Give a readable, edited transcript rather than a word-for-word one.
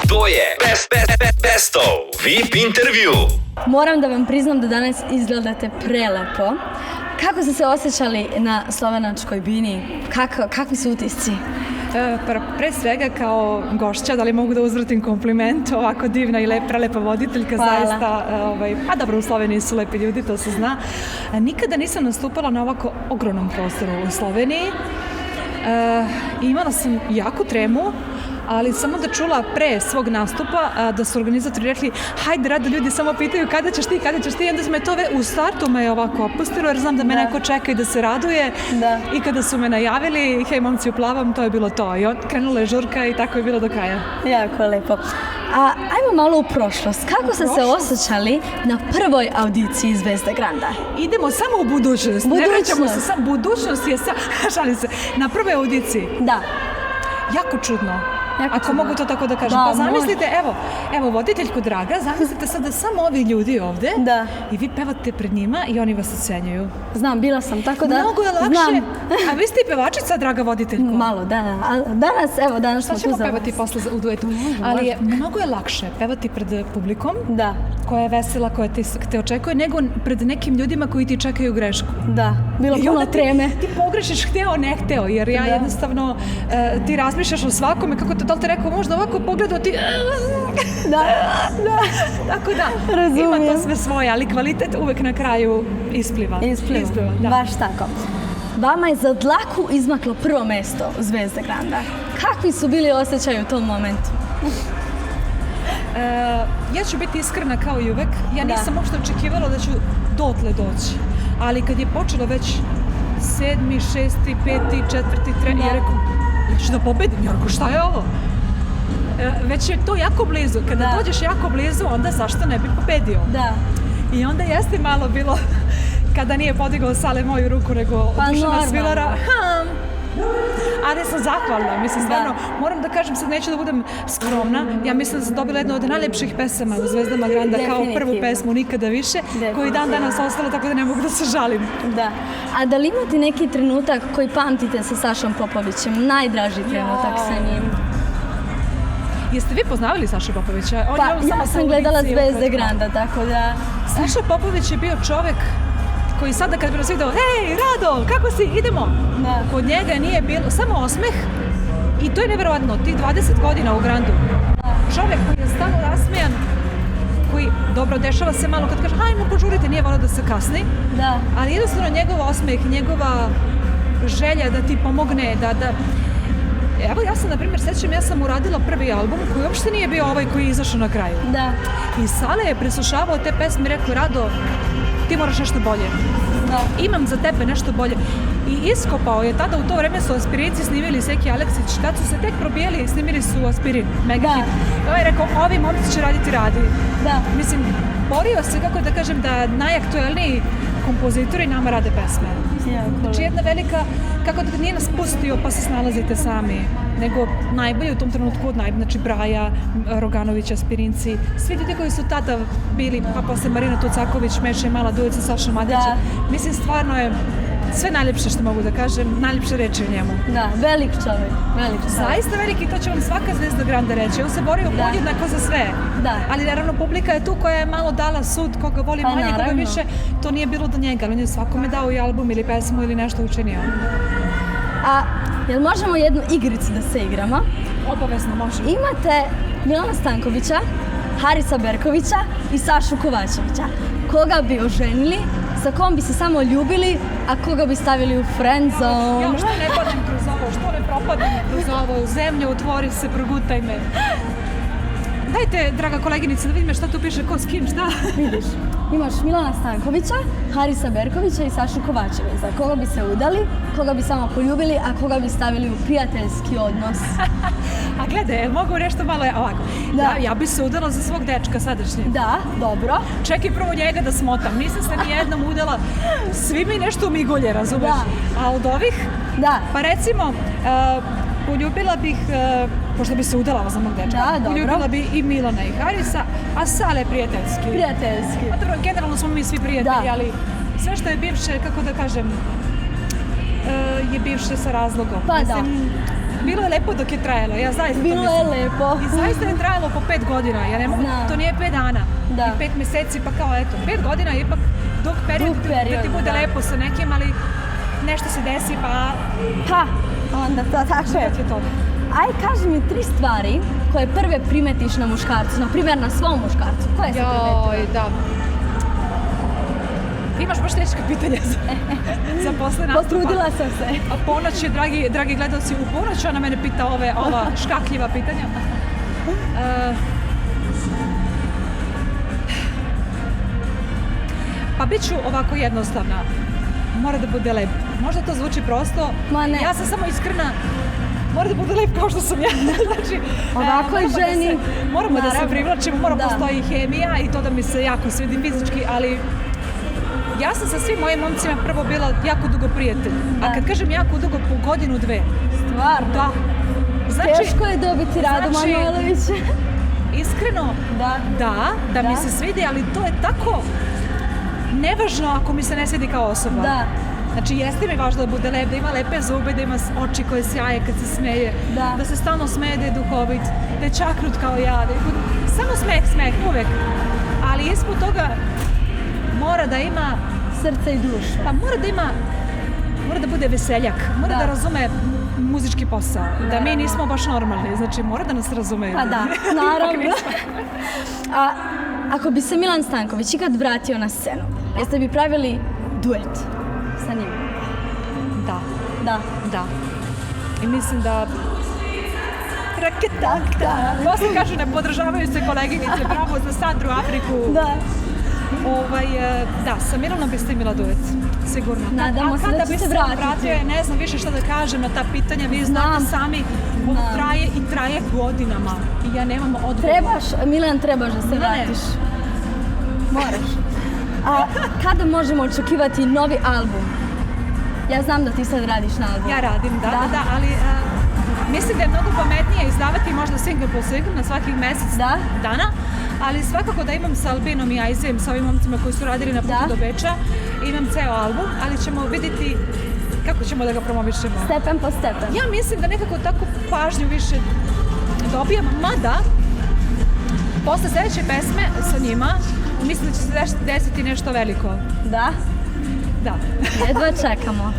To je Bestov VIP intervju. Moram da vam priznam da danas izgledate prelepo. Kako ste se osjećali na slovenačkoj bini? Kakvi su utisci? Pre svega kao gošća, da li mogu da uzvratim kompliment, ovako divna i prelepa voditeljka. Hvala. Zaista, a dobro, u Sloveniji su lepi ljudi, to se zna. Nikada nisam nastupala na ovako ogromnom prostoru u Sloveniji. Imala sam jaku tremu, ali samo da čula pre svog nastupa da su organizatori rekli hajde rado ljudi samo pitaju kada ćeš ti i onda me to u startu me ovako opustilo jer znam da me neko čeka i da se raduje i kada su me najavili hej momci u plavom, to je bilo to i krenula je žurka i tako je bilo do kraja. Jako je lepo. A ajmo malo u prošlost. Kako ste se osjećali na prvoj audiciji Zvezda Granda? Idemo samo u budućnost. Ne vraćamo se sam. Budućnost je šalim se, na prvoj audiciji. Da. Jako čudno. Ako mogu to tako da kažem. Pa zamislite, evo voditeljko draga, zamislite sad da samo ovi ljudi ovde i vi pevate pred njima i oni vas ocenjuju. Znam, bila sam, tako da mnogo je lakše. A vi ste i pevačica, draga voditeljko. Malo, da. Danas smo tu za vas. Šta ćemo pevati posle u duetu? Ali mnogo je lakše pevati pred publikom koja je vesela, koja te očekuje, nego pred nekim ljudima koji ti čekaju grešku. Da, bilo puno treme. Ti pogrešiš hteo, ne hteo, jer ja jednostavno ti razmišljaš o svakome, kako to da li te rekao, možda ovako pogledao ti... Da. Tako da, razumijem. Ima to sve svoje, ali kvalitet uvek na kraju ispliva. Da. Baš tako. Vama je za dlaku izmaklo prvo mesto Zvezda Granda. Kakvi su bili osjećaji u tom momentu? Ja ću biti iskrena kao i uvek. Ja nisam uopšte očekivala da ću dotle doći. Ali kad je počelo već 7., 6., 5., 4., 3., ja rekao, ja ću da pobedim. Ja rekao, šta je ovo? Već je to jako blizu. Kada dođeš jako blizu, onda zašto ne bi pobedio? Da. I onda jeste malo bilo kada nije podigao Sale moju ruku, nego Dušana Svilara. Ali sam zahvalna, mislim, stvarno, moram da kažem, sad neću da budem skromna, ja mislim da sam dobila jednu od najlepših pesama u Zvezdama Granda kao prvu pesmu Nikada više, koji dan danas ostala, tako da ne mogu da se žalim. Da. A da li imate neki trenutak koji pamtite sa Sašom Popovićem, najdraži trenutak sa njim? Jeste vi poznavali Sašu Popovića? Ja sam gledala Zvezde Granda, tako da... Saša Popović je bio čovek koji sada kad bi nas vidio, hej, Rado, kako si, idemo? Kod njega nije bilo, samo osmeh i to je neverovatno, tih 20 godina u Grandu. Čovek koji je stalno rasmejan, koji, dobro, dešava se malo kad kaže, hajmo požurite, nije volio da se kasni, ali jednostavno njegov osmeh, njegova želja da ti pomogne, Evo, ja sam, na primjer, sećam, ja sam uradila prvi album koji uopšte nije bio ovaj koji je izašao na kraju. Da. I Sale je preslušavao te pesme i rekao, Rado, ti moraš nešto bolje. Imam za tebe nešto bolje. I iskopao je tada, u to vreme su Aspirinci snimili Seki Aleksić, kad su se tek probijeli i snimili su Aspirin, mega hit. I ovaj je rekao, ovi momci će raditi radi. Da. Mislim, borio se, kako da kažem, da najaktuelniji kompozitori nama rade pesme. Znači jedna velika, kako da nije nas pustio pa se snalazite sami, nego najbolje u tom trenutku, znači Braja, Roganović, Aspirinci, svi ljudi koji su tada bili, pa posle Marina Tucaković, Meša i Mala Dujica, Saša Matića. Mislim, stvarno je sve najljepše što mogu da kažem, najljepše reči o njemu. Da, velik čovjek. Zaista veliki, to će vam svaka Zvezda Granda reći. On se borio podjednako za sve. Ali naravno publika je tu koja je malo dala sud, koga voli manje, koga više. To nije bilo do njega, ali on je svakome dao i album ili pesmu ili nešto učinio. A jel možemo jednu igricu da se igramo? Obavezno možemo. Imate Milana Stankovića, Harisa Berkovića i Sašu Kovačevića. Koga bi oženili, sa kom bi se samo ljubili, a koga bi stavili u friend zone? Ja, što ne padnem kroz ovo, što ne propadnem kroz ovo, zemlja, otvori se, progutaj me. Dajte, draga koleginica, da vidim šta tu piše, ko s kim, šta? Vidiš, imaš Milana Stankovića, Harisa Berkovića i Sašu Kovačevića. Za koga bi se udali, koga bi samo poljubili, a koga bi stavili u prijateljski odnos? A gledaj, mogu nešto malo ovako. Ja bi se udala za svog dečka sadašnje. Da, dobro. Čekaj prvo njega da smotam. Nisam se nijednom udala. Svi mi nešto umigulje, razumeš? A od ovih? Da. Pa recimo, poljubila bih, pošto bi se udala za mog dečka, poljubila bi i Milana i Harisa, a Sale prijateljski. Prijateljski. A dobro, generalno smo mi svi prijatelji, ali sve što je bivše, kako da kažem, je bivše sa razlogom. Pa da. bilo je lepo dok je trajalo, ja zaista to Bilo je mislim. lepo. I zaista je trajalo po 5 godina, ja ne mogu, Da. to nije 5 dana Da. i 5 mjeseci, pa kao eto, 5 godina je ipak dug period, Dug da period, ti bude da. lepo sa nekim, ali nešto se desi, pa Pa, onda to tako je. je to. Aj, kaži mi 3 stvari koje prve primetiš na muškarcu, na primjer na svom muškarcu. Koje si primetila? Joj, da. Ti imaš baš teška pitanja za posle nastupa. Potrudila sam se. A ponoć je, dragi gledalci, u ponoć ona mene pita ova škakljiva pitanja. Pa bit ću ovako jednostavna. Mora da bude lep. Možda to zvuči prosto. Ma ne. Ja sam samo iskrena. Mora da bude lep kao što sam ja. Znači, Ovakvoj ženi, moramo da se naravno. privlačimo, mora Da. postoji hemija i to da mi se jako svidi fizički, ali ja sam sa svim mojim momcima prvo bila jako dugo prijatelj. Da. A kad kažem jako dugo, po godinu, 2. Stvarno. Da. Znači, Teško je dobiti Radu znači- Manojlovića. iskreno, da mi Da. se svidi, ali to je tako nevažno ako mi se ne svidi kao osoba. Da. Znači, jeste mi važno da bude lep, da ima lepe zube, da ima oči koje sjaje kad se smeje, Da. se stalno smeje, da je duhovit, da je čakrut kao ja, da je samo smeh, uvek. Ali ispod toga mora da ima, Srce i dušu. pa mora da bude veseljak, mora Da. da razume muzički posao, da mi nismo baš normalni, znači mora da nas razume. Pa da, naravno. A ako bi se Milan Stanković ikad vratio na scenu, jeste bi pravili duet sa njim? Da. Da. I mislim da raketak, Posle kažu ne podržavaju se koleginice, bravo za Sandru Afriku. Da. Da, sa Milanom biste imala duet, sigurno. Nadamo se da kada će bi se se vratiti. vratio, ja ne znam više šta da kažem na ta pitanja, vi znate Znam. sami, ovo Znam. traje i traje godinama i ja nemam odgovor. Milan, trebaš da se Milane. vratiš. Moraš. A kada možemo očekivati novi album? Ja znam da ti sad radiš na albumu. Ja radim, da, ali mislim da je mnogo pametnije izdavati možda single po single na svakih mjesec dana, ali svakako da imam sa Albinom i Ajzem, sa ovim momcima koji su radili na putu do Beča, imam ceo album, ali ćemo vidjeti kako ćemo da ga promovišemo. Stepen po stepen. Ja mislim da nekako tako pažnju više dobijam, mada posle sljedeće pesme sa njima mislim da će se desiti nešto veliko. Da? Da. Jedva čekamo.